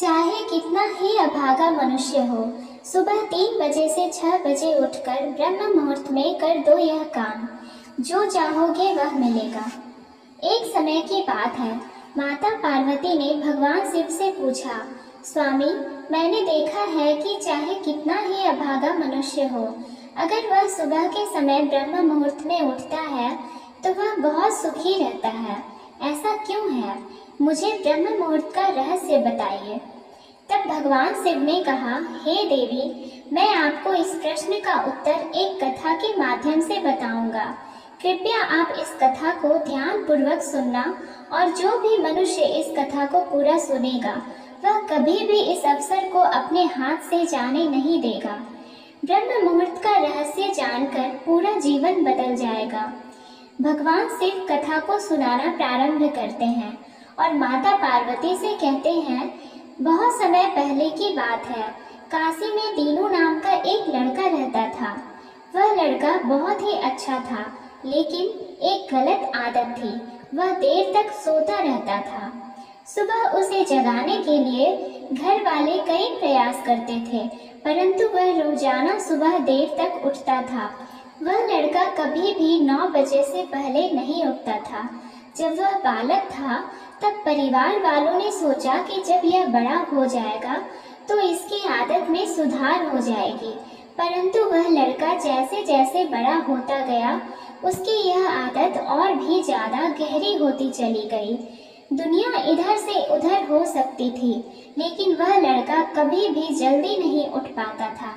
चाहे कितना ही अभागा मनुष्य हो, सुबह 3 बजे से 6 बजे उठकर ब्रह्म मुहूर्त में कर दो यह काम, जो चाहोगे वह मिलेगा। एक समय की बात है, माता पार्वती ने भगवान शिव से पूछा, स्वामी, मैंने देखा है कि चाहे कितना ही अभागा मनुष्य हो, अगर वह सुबह के समय ब्रह्म मुहूर्त में उठता है तो वह बहुत सुखी रहता है। ऐसा क्यों है? मुझे ब्रह्म मुहूर्त का रहस्य बताइए। तब भगवान शिव ने कहा, हे देवी, मैं आपको इस प्रश्न का उत्तर एक कथा के माध्यम से बताऊंगा। कृपया आप इस कथा को ध्यान पूर्वक सुनना, और जो भी मनुष्य इस कथा को पूरा सुनेगा वह कभी भी इस अवसर को अपने हाथ से जाने नहीं देगा। ब्रह्म मुहूर्त का रहस्य जानकर पूरा जीवन बदल जाएगा। भगवान शिव कथा को सुनाना प्रारंभ करते हैं और माता पार्वती से कहते हैं, बहुत समय पहले की बात है, काशी में दीनू नाम का एक लड़का रहता था। वह लड़का बहुत ही अच्छा था, लेकिन एक गलत आदत थी, वह देर तक सोता रहता था। सुबह उसे जगाने के लिए घर वाले कई प्रयास करते थे, परंतु वह रोजाना सुबह देर तक उठता था। वह लड़का कभी भी 9 बजे से पहले नहीं उठता था। जब वह बालक था तब परिवार वालों ने सोचा कि जब यह बड़ा हो जाएगा तो इसकी आदत में सुधार हो जाएगी, परंतु वह लड़का जैसे जैसे बड़ा होता गया उसकी यह आदत और भी ज्यादा गहरी होती चली गई। दुनिया इधर से उधर हो सकती थी, लेकिन वह लड़का कभी भी जल्दी नहीं उठ पाता था।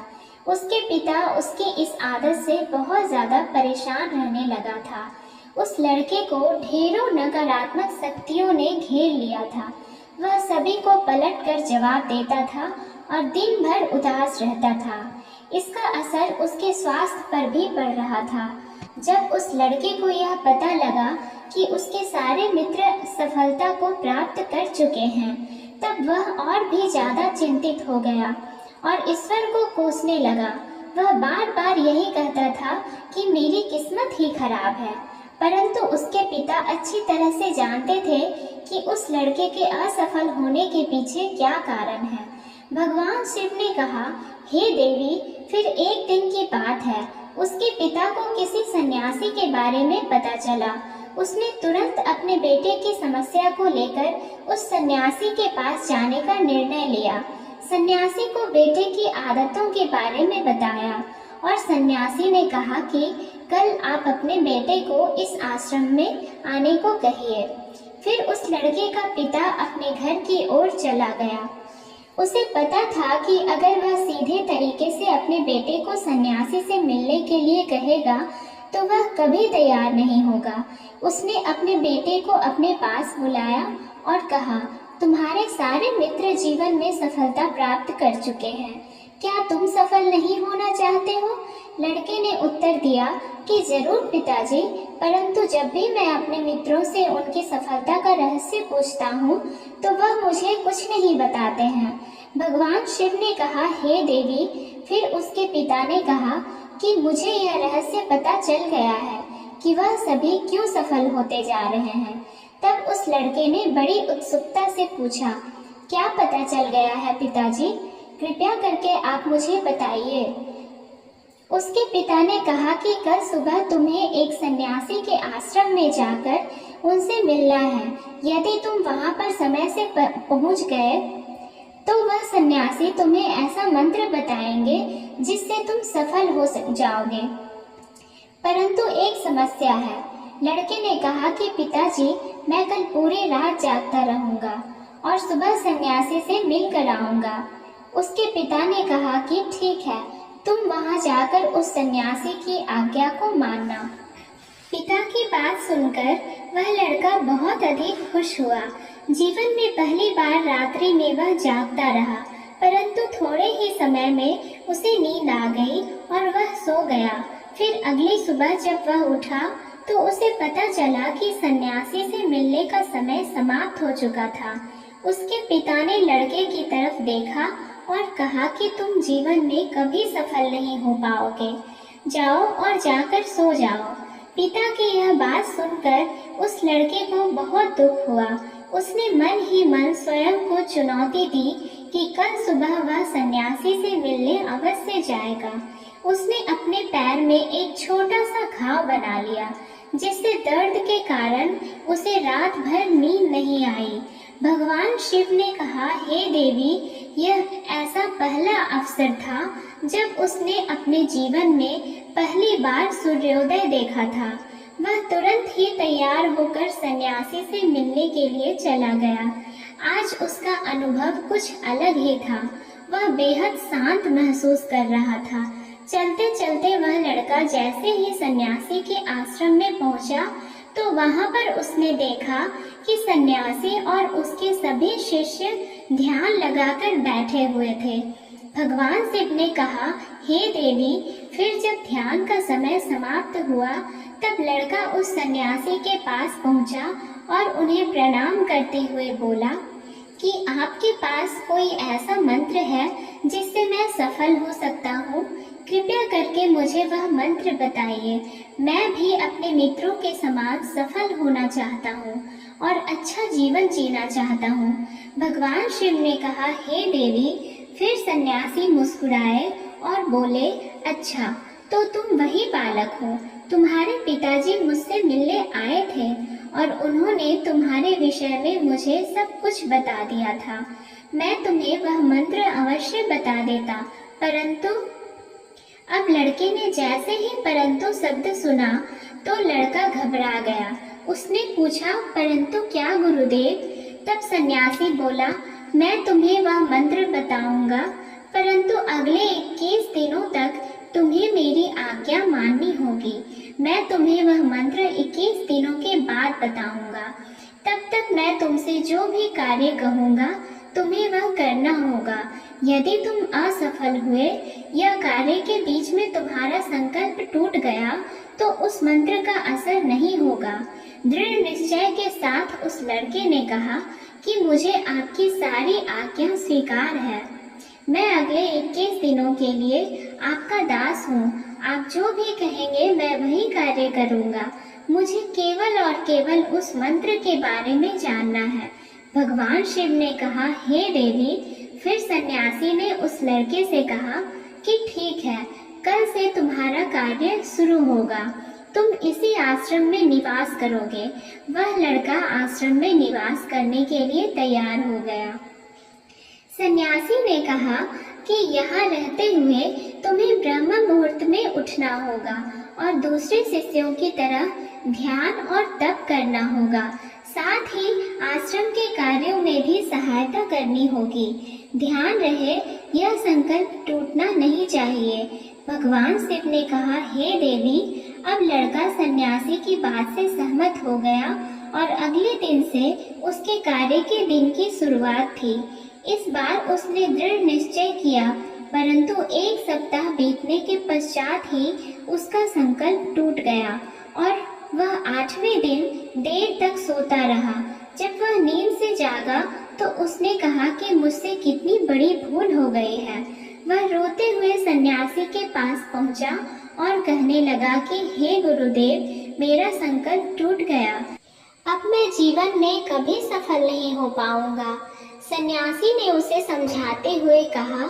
उसके पिता उसकी इस आदत से बहुत ज्यादा परेशान रहने लगा था। उस लड़के को ढेरों नकारात्मक शक्तियों ने घेर लिया था। वह सभी को पलटकर जवाब देता था और दिन भर उदास रहता था। इसका असर उसके स्वास्थ्य पर भी पड़ रहा था। जब उस लड़के को यह पता लगा कि उसके सारे मित्र सफलता को प्राप्त कर चुके हैं, तब वह और भी ज्यादा चिंतित हो गया और ईश्वर को कोसने लगा। वह बार बार यही कहता था कि मेरी किस्मत ही खराब है, परंतु उसके पिता अच्छी तरह से जानते थे कि उस लड़के के असफल होने के पीछे क्या कारण है। भगवान शिव ने कहा, हे देवी, फिर एक दिन की बात है, उसके पिता को किसी सन्यासी के बारे में पता चला। उसने तुरंत अपने बेटे की समस्या को लेकर उस सन्यासी के पास जाने का निर्णय लिया। सन्यासी को बेटे की आदतों के बारे में बताया और सन्यासी ने कहा कि कल आप अपने बेटे को इस आश्रम में आने को कहिए। फिर उस लड़के का पिता अपने घर की ओर चला गया। उसे पता था कि अगर वह सीधे तरीके से अपने बेटे को सन्यासी से मिलने के लिए कहेगा तो वह कभी तैयार नहीं होगा। उसने अपने बेटे को अपने पास बुलाया और कहा, तुम्हारे सारे मित्र जीवन में सफलता प्राप्त कर चुके हैं, क्या तुम सफल नहीं होना चाहते हो? लड़के ने उत्तर दिया कि जरूर पिताजी, परंतु जब भी मैं अपने मित्रों से उनकी सफलता का रहस्य पूछता हूँ तो वह मुझे कुछ नहीं बताते हैं। भगवान शिव ने कहा, हे देवी, फिर उसके पिता ने कहा कि मुझे यह रहस्य पता चल गया है कि वह सभी क्यों सफल होते जा रहे हैं। तब उस लड़के ने बड़ी उत्सुकता से पूछा, क्या पता चल गया है पिताजी? कृपया करके आप मुझे बताइए। उसके पिता ने कहा कि कल सुबह तुम्हें एक सन्यासी के आश्रम में जाकर उनसे मिलना है। यदि तुम वहां पर समय से पहुंच गए तो वह सन्यासी तुम्हें ऐसा मंत्र बताएंगे जिससे तुम सफल हो जाओगे। परंतु एक समस्या है। लड़के ने कहा कि पिताजी, मैं कल पूरी रात जागता रहूंगा और सुबह सन्यासी से मिल कर आऊंगा। उसके पिता ने कहा कि ठीक है, तुम वहां जाकर उस सन्यासी की आज्ञा को मानना। पिता की बात सुनकर वह लड़का बहुत अधिक खुश हुआ। जीवन में पहली बार रात्रि में वह जागता रहा, परंतु थोड़े ही समय में उसे नींद आ गई और वह सो गया। फिर अगली सुबह जब वह उठा तो उसे पता चला कि सन्यासी से मिलने का समय समाप्त हो चुका था। उसके पिता ने लड़के की तरफ देखा और कहा कि तुम जीवन में कभी सफल नहीं हो पाओगे, जाओ और जाकर सो जाओ। पिता की यह बात सुनकर उस लड़के को बहुत दुख हुआ। उसने मन ही मन स्वयं को चुनौती दी कि कल सुबह वह सन्यासी से मिलने अवश्य जाएगा। उसने अपने पैर में एक छोटा सा घाव बना लिया, जिससे दर्द के कारण उसे रात भर नींद नहीं आई। भगवान शिव ने कहा, हे देवी, यह ऐसा पहला अवसर था जब उसने अपने जीवन में पहली बार सूर्योदय देखा था। वह तुरंत ही तैयार होकर सन्यासी से मिलने के लिए चला गया। आज उसका अनुभव कुछ अलग ही था। वह बेहद शांत महसूस कर रहा था। चलते चलते वह लड़का जैसे ही सन्यासी के आश्रम में पहुंचा तो वहां पर उसने देखा कि सन्यासी और उसके सभी शिष्य ध्यान लगाकर बैठे हुए थे। भगवान शिव ने कहा, हे देवी, फिर जब ध्यान का समय समाप्त हुआ तब लड़का उस सन्यासी के पास पहुंचा और उन्हें प्रणाम करते हुए बोला कि आपके पास कोई ऐसा मंत्र है जिससे मैं सफल हो सकता हूँ? कृपया करके मुझे वह मंत्र बताइए। मैं भी अपने मित्रों के समान सफल होना चाहता हूँ और अच्छा जीवन जीना चाहता हूँ। भगवान शिव ने कहा, हे देवी। फिर सन्यासी मुस्कुराए और बोले, अच्छा, तो तुम वही बालक हो। तुम्हारे पिताजी मुझसे मिलने आए थे और उन्होंने तुम्हारे विषय में मुझे सब कुछ बता दिया था। मैं तुम्हें वह मंत्र अवश्य बता देता, परंतु अब लड़के ने जैसे ही परंतु शब्द सुना तो लड़का घबरा गया। उसने पूछा, परंतु क्या गुरुदेव? तब सन्यासी बोला, मैं तुम्हें वह मंत्र बताऊंगा, परंतु अगले 21 दिनों तक तुम्हें मेरी आज्ञा माननी होगी। मैं तुम्हें वह मंत्र 21 दिनों के बाद बताऊंगा। तब तक मैं तुमसे जो भी कार्य कहूंगा तुम्हें वह करना होगा। यदि तुम असफल हुए या कार्य के बीच में तुम्हारा संकल्प टूट गया तो उस मंत्र का असर नहीं होगा। दृढ़ निश्चय के साथ उस लड़के ने कहा कि मुझे आपकी सारी आज्ञा स्वीकार है। मैं अगले 21 दिनों के लिए आपका दास हूँ। आप जो भी कहेंगे मैं वही कार्य करूँगा। मुझे केवल और केवल उस मंत्र के बारे में जानना है। भगवान शिव ने कहा, हे देवी। फिर सन्यासी ने उस लड़के से कहा कि ठीक है, कल से तुम्हारा कार्य शुरू होगा। तुम इसी आश्रम में निवास करोगे। वह लड़का आश्रम में निवास करने के लिए तैयार हो गया। सन्यासी ने कहा कि यहाँ रहते हुए तुम्हें ब्रह्म मुहूर्त में उठना होगा और दूसरे शिष्यों की तरह ध्यान और तप करना होगा। साथ ही आश्रम के कार्यों में भी सहायता करनी होगी। ध्यान रहे, यह संकल्प टूटना नहीं चाहिए। भगवान शिव ने कहा, हे देवी। अब लड़का सन्यासी की बात से सहमत हो गया और अगले दिन से उसके कार्य के दिन की शुरुआत थी। इस बार उसने दृढ़ निश्चय किया, परंतु 1 सप्ताह बीतने के पश्चात ही उसका संकल्प टूट गया और वह 8वें दिन देर तक सोता रहा। जब वह नींद से जागा तो उसने कहा कि मुझसे कितनी बड़ी भूल हो गई है। वह रोते हुए सन्यासी के पास पहुंचा और कहने लगा कि हे गुरुदेव, मेरा संकल्प टूट गया। अब मैं जीवन में कभी सफल नहीं हो पाऊंगा। सन्यासी ने उसे समझाते हुए कहा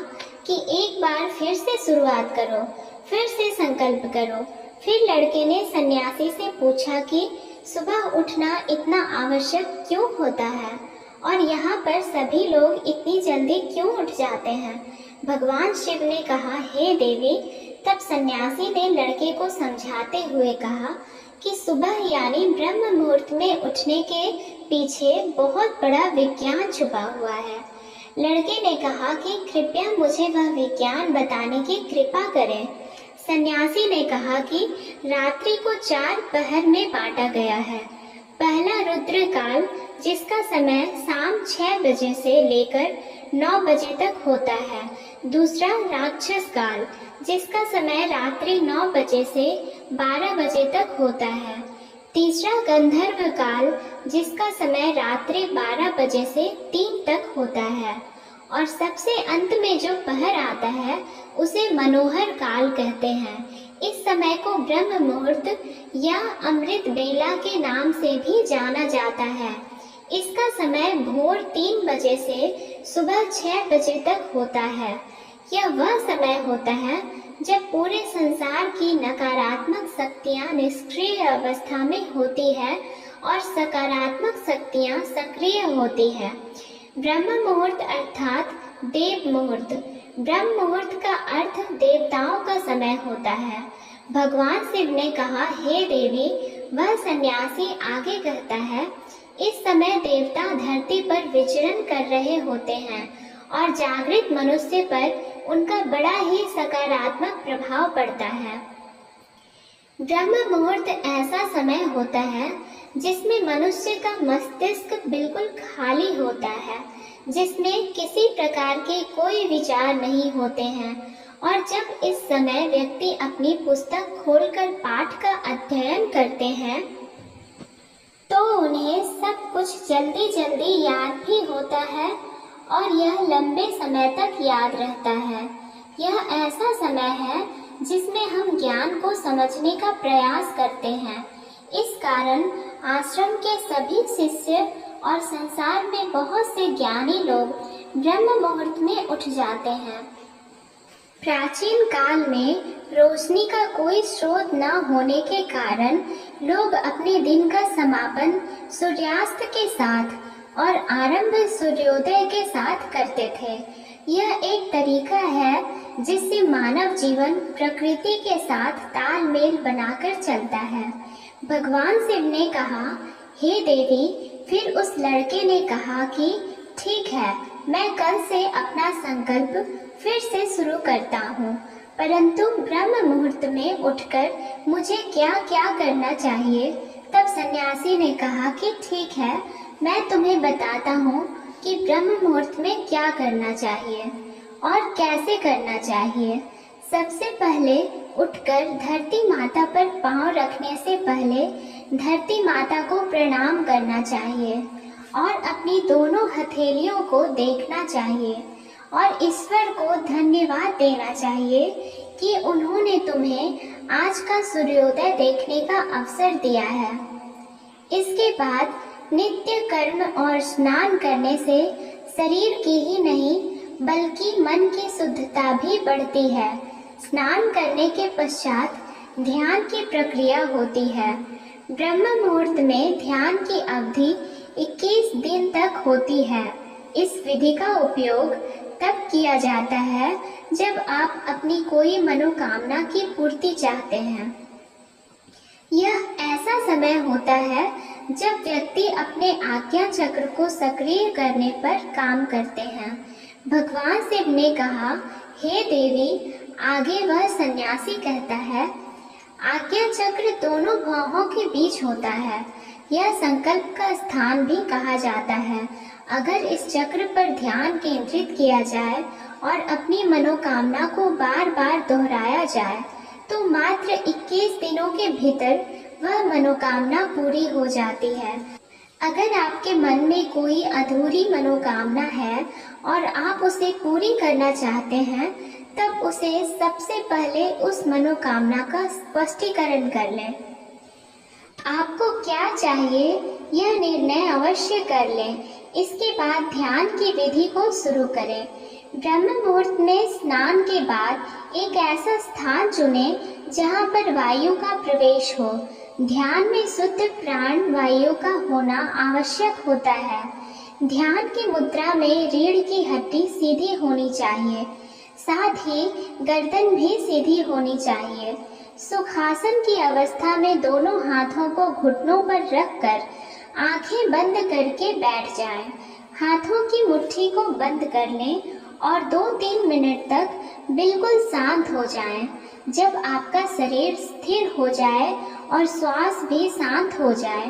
कि एक बार फिर से शुरुआत करो, फिर से संकल्प करो। फिर लड़के ने सन्यासी से पूछा कि सुबह उठना इतना आवश्यक क्यों होता है और यहाँ पर सभी लोग इतनी जल्दी क्यों उठ जाते हैं। भगवान शिव ने कहा, हे देवी। तब सन्यासी ने लड़के को समझाते हुए कहा कि सुबह यानी ब्रह्म मुहूर्त में उठने के पीछे बहुत बड़ा विज्ञान छुपा हुआ है। लड़के ने कहा कि कृपया मुझे वह विज्ञान बताने की कृपा करें। सन्यासी ने कहा कि रात्रि को 4 पहर में बांटा गया है। पहला रुद्र काल, जिसका समय शाम 6 बजे से लेकर 9 बजे तक होता है। दूसरा राक्षस काल, जिसका समय रात्रि 9 बजे से 12 बजे तक होता है। तीसरा गंधर्व काल, जिसका समय रात्रि 12 बजे से 3 तक होता है। और सबसे अंत में जो पहर आता है उसे मनोहर काल कहते हैं। इस समय को ब्रह्म मुहूर्त या अमृत बेला के नाम से भी जाना जाता है। इसका समय भोर 3 बजे से सुबह 6 बजे तक होता है। यह वह समय होता है जब पूरे संसार की नकारात्मक शक्तियां निष्क्रिय अवस्था में होती है और सकारात्मक शक्तियां सक्रिय होती है। ब्रह्म मुहूर्त अर्थात देव मुहूर्त। ब्रह्म मुहूर्त का अर्थ देवताओं का समय होता है। भगवान शिव ने कहा, हे देवी, वह सन्यासी आगे कहता है, इस समय देवता धरती पर विचरण कर रहे होते हैं और जागृत मनुष्य पर उनका बड़ा ही सकारात्मक प्रभाव पड़ता है। ब्रह्म मुहूर्त ऐसा समय होता है जिसमें मनुष्य का मस्तिष्क बिल्कुल खाली होता है, जिसमें किसी प्रकार के कोई विचार नहीं होते हैं, और जब इस समय व्यक्ति अपनी पुस्तक खोलकर पाठ का अध्ययन करते हैं तो उन्हें सब कुछ जल्दी जल्दी याद भी होता है और यह लंबे समय तक याद रहता है। यह ऐसा समय है जिसमें हम ज्ञान को समझने का प्रयास करते हैं। इस कारण आश्रम के सभी शिष्य और संसार में बहुत से ज्ञानी लोग ब्रह्म मुहूर्त में उठ जाते हैं। प्राचीन काल में रोशनी का कोई स्रोत न होने के कारण लोग अपने दिन का समापन सूर्यास्त के साथ और आरंभ सूर्योदय के साथ करते थे। यह एक तरीका है जिससे मानव जीवन प्रकृति के साथ तालमेल बनाकर चलता है। भगवान शिव ने कहा, हे देवी। फिर उस लड़के ने कहा कि ठीक है, मैं कल से अपना संकल्प फिर से शुरू करता हूँ, परंतु ब्रह्म मुहूर्त में उठकर मुझे क्या क्या करना चाहिए। तब सन्यासी ने कहा कि ठीक है, मैं तुम्हें बताता हूँ कि ब्रह्म मुहूर्त में क्या करना चाहिए और कैसे करना चाहिए। सबसे पहले उठकर धरती माता पर पांव रखने से पहले धरती माता को प्रणाम करना चाहिए और अपनी दोनों हथेलियों को देखना चाहिए और ईश्वर को धन्यवाद देना चाहिए कि उन्होंने तुम्हें आज का सूर्योदय देखने का अवसर दिया है। इसके बाद नित्य कर्म और स्नान करने से शरीर की ही नहीं बल्कि मन की शुद्धता भी बढ़ती है। स्नान करने के पश्चात ध्यान की प्रक्रिया होती है। ब्रह्म मुहूर्त में ध्यान की अवधि 21 दिन तक होती है। इस विधि का उपयोग तब किया जाता है जब आप अपनी कोई मनोकामना की पूर्ति चाहते हैं। यह ऐसा समय होता है जब व्यक्ति अपने आज्ञा चक्र को सक्रिय करने पर काम करते हैं। भगवान शिव ने कहा, हे देवी। आगे वह सन्यासी कहता है, आज्ञा चक्र दोनों भौहों के बीच होता है। यह संकल्प का स्थान भी कहा जाता है। अगर इस चक्र पर ध्यान केंद्रित किया जाए और अपनी मनोकामना को बार बार दोहराया जाए तो मात्र 21 दिनों के भीतर वह मनोकामना पूरी हो जाती है। अगर आपके मन में कोई अधूरी मनोकामना है और आप उसे पूरी करना चाहते हैं, तब उसे सबसे पहले उस मनोकामना का स्पष्टीकरण कर लें। आपको क्या चाहिए यह निर्णय अवश्य कर लें। इसके बाद ध्यान की विधि को शुरू करें। ब्रह्म मुहूर्त में स्नान के बाद एक ऐसा स्थान चुनें जहां पर वायु का प्रवेश हो। ध्यान में शुद्ध प्राण वायु का होना आवश्यक होता है। ध्यान की मुद्रा में रीढ़ की हड्डी सीधी होनी चाहिए, साथ ही गर्दन भी सीधी होनी चाहिए। सुखासन की अवस्था में दोनों हाथों को घुटनों पर रखकर आंखें बंद करके बैठ जाएं। हाथों की मुट्ठी को बंद कर लें और 2-3 मिनट तक बिल्कुल शांत हो जाएं। जब आपका शरीर स्थिर हो जाए और श्वास भी शांत हो जाए,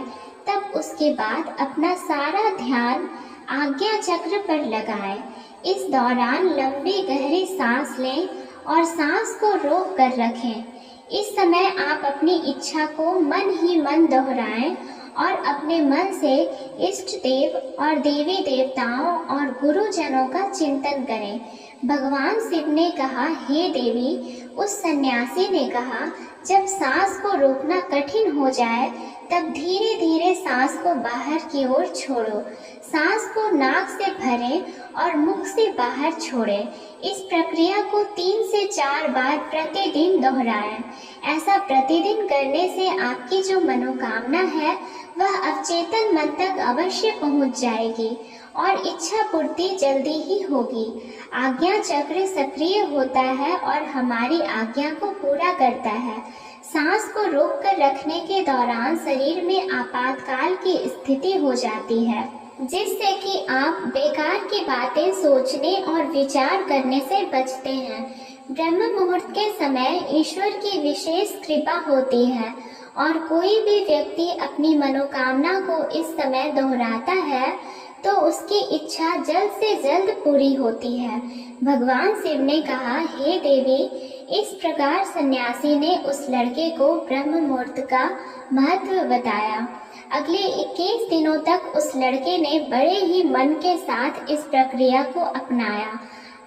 तब उसके बाद अपना सारा ध्यान आज्ञा चक्र पर लगाएं। इस दौरान लंबी गहरी सांस लें और सांस को रोक कर रखें। इस समय आप अपनी इच्छा को मन ही मन दोहराएं और अपने मन से इष्ट देव और देवी देवताओं और गुरुजनों का चिंतन करें। भगवान शिव ने कहा, हे देवी। उस सन्यासी ने कहा, जब सांस को रोकना कठिन हो जाए तब धीरे धीरे सांस को बाहर की ओर छोड़ो। सांस को नाक से भरें और मुख से बाहर छोड़ें। इस प्रक्रिया को 3 से 4 बार प्रतिदिन दोहराएं। ऐसा प्रतिदिन करने से आपकी जो मनोकामना है वह अवचेतन मन तक अवश्य पहुंच जाएगी और इच्छा पूर्ति जल्दी ही होगी। आज्ञा चक्र सक्रिय होता है और हमारी आज्ञा को पूरा करता है। सांस को रोक कर रखने के दौरान शरीर में आपातकाल की स्थिति हो जाती है, जिससे कि आप बेकार की बातें सोचने और विचार करने से बचते हैं। ब्रह्म मुहूर्त के समय ईश्वर की विशेष कृपा होती है और कोई भी व्यक्ति अपनी मनोकामना को इस समय दोहराता है तो उसकी इच्छा जल्द से जल्द पूरी होती है। भगवान शिव ने कहा, हे देवी, इस प्रकार सन्यासी ने उस लड़के को ब्रह्म मुहूर्त का महत्व बताया। अगले 21 दिनों तक उस लड़के ने बड़े ही मन के साथ इस प्रक्रिया को अपनाया।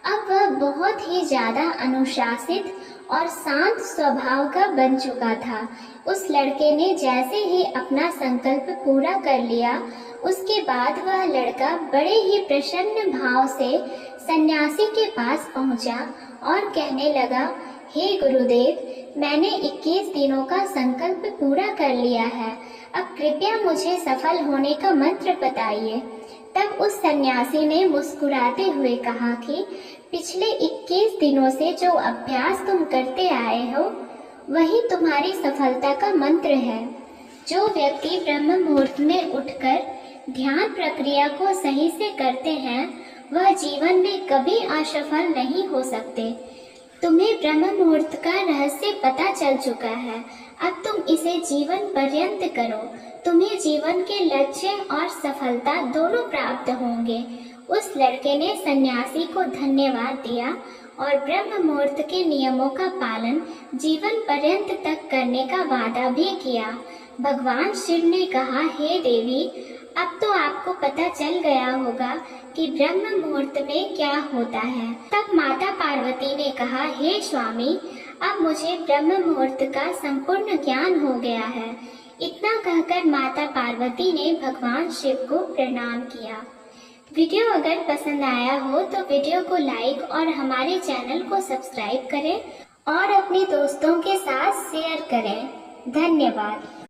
अब वह बहुत ही ज्यादा अनुशासित और शांत स्वभाव का बन चुका था। उस लड़के ने जैसे ही अपना संकल्प पूरा कर लिया, उसके बाद वह लड़का बड़े ही प्रसन्न भाव से सन्यासी के पास पहुंचा और कहने लगा, हे गुरुदेव, मैंने 21 दिनों का संकल्प पूरा कर लिया है। अब कृपया मुझे सफल होने का मंत्र बताइए। तब उस सन्यासी ने मुस्कुराते हुए कहा कि पिछले 21 दिनों से जो अभ्यास तुम करते आए हो वही तुम्हारी सफलता का मंत्र है। जो व्यक्ति ब्रह्म मुहूर्त में उठकर ध्यान प्रक्रिया को सही से करते हैं वह जीवन में कभी असफल नहीं हो सकते। तुम्हें ब्रह्म मुहूर्त का रहस्य पता चल चुका है। अब तुम इसे जीवन पर्यंत करो। तुम्हें जीवन के लक्ष्य और सफलता दोनों प्राप्त होंगे। उस लड़के ने सन्यासी को धन्यवाद दिया और ब्रह्म मुहूर्त के नियमों का पालन जीवन पर्यंत तक करने का वादा भी किया। भगवान शिव ने कहा, हे देवी, अब तो आपको पता चल गया होगा कि ब्रह्म मुहूर्त में क्या होता है। तब माता पार्वती ने कहा, हे स्वामी, अब मुझे ब्रह्म मुहूर्त का संपूर्ण ज्ञान हो गया है। इतना कहकर माता पार्वती ने भगवान शिव को प्रणाम किया। वीडियो अगर पसंद आया हो तो वीडियो को लाइक और हमारे चैनल को सब्सक्राइब करें और अपने दोस्तों के साथ शेयर करें। धन्यवाद।